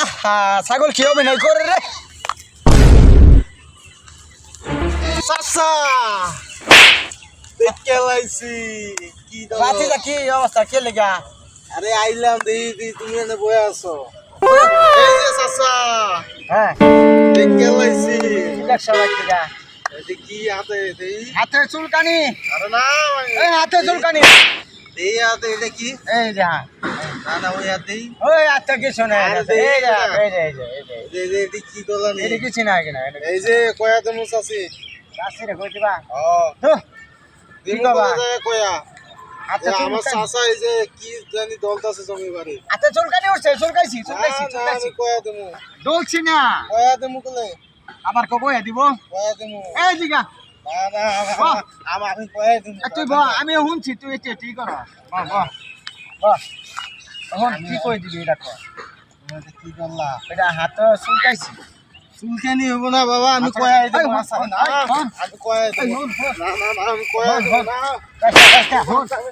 আহা ছাগল কি অভিনয় করে রে চাচা দেখে লাইছি কি বাতিটা কি অবস্থা কে লেগা আরে আইলাম দেখি তুমি এনে বয়ে আছো এই যে চাচা হ্যাঁ দেখে লাইছি কি দেখছো বাতিটা এই কি হাতে দেই হাতে চুলকানি আরে না এই হাতে চুলকানি দেই হাতে এটা কি এই যা না না ওই হাতেই ওই হাতে কিছু না এই যা এই যে এটা কি করলাম এই কিছু না কিনা এই যে কয়া তুমি চাচি কাছে রে কই দিবা ও তো দিমু কোয়া কয়া হাতে আমার চুলকানি চাচা এই যে কি জানি দলতাছে জমি বাড়ি হাতে চুলকানি উঠছে চুলকাইছি কয়া দেমু দলছি না কয়া দেমু কলে আবার কব দিব কয়া দেমু এই দিগা না আমি কয়া দেমু তুই ব আমি শুনছি তুই এটা ঠিক কর এখন কি কই দিবি এটা কর তুমি কি করলা এটা হাত চুলকাইছি চুলকানি হবো না বাবা আমি কয়া দেমু আমি কয়া দেমু না আমি কয়া দেমু না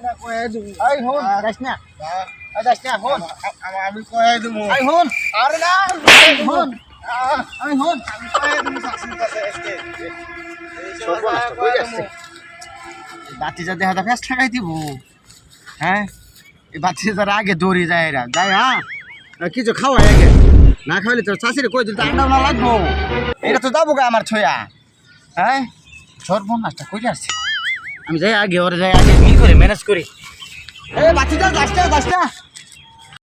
না কয়া দেমু আমি কয়া দেমু আরে না আমি কয়া দেমু চাচি কাছে আজকে সর্বনাশ কই যাচ্ছে বাতি যা দেখা ফেস লাগাই দিব হ্যাঁ এই বাতি যারা আগে দৌড়ে যায় এরা যায় হ্যাঁ কিছু খাওয়াই আগে না খাওয়ালে তোর চাষিরে কই দিল তো আন্ডাও না লাগবো এটা তো যাবো গা আমার ছয়া হ্যাঁ সর্বনাশটা কই যাচ্ছে আমি যাই আগে ওরে যাই আগে ই করে ম্যানেজ করি এ বাতি যা যাস না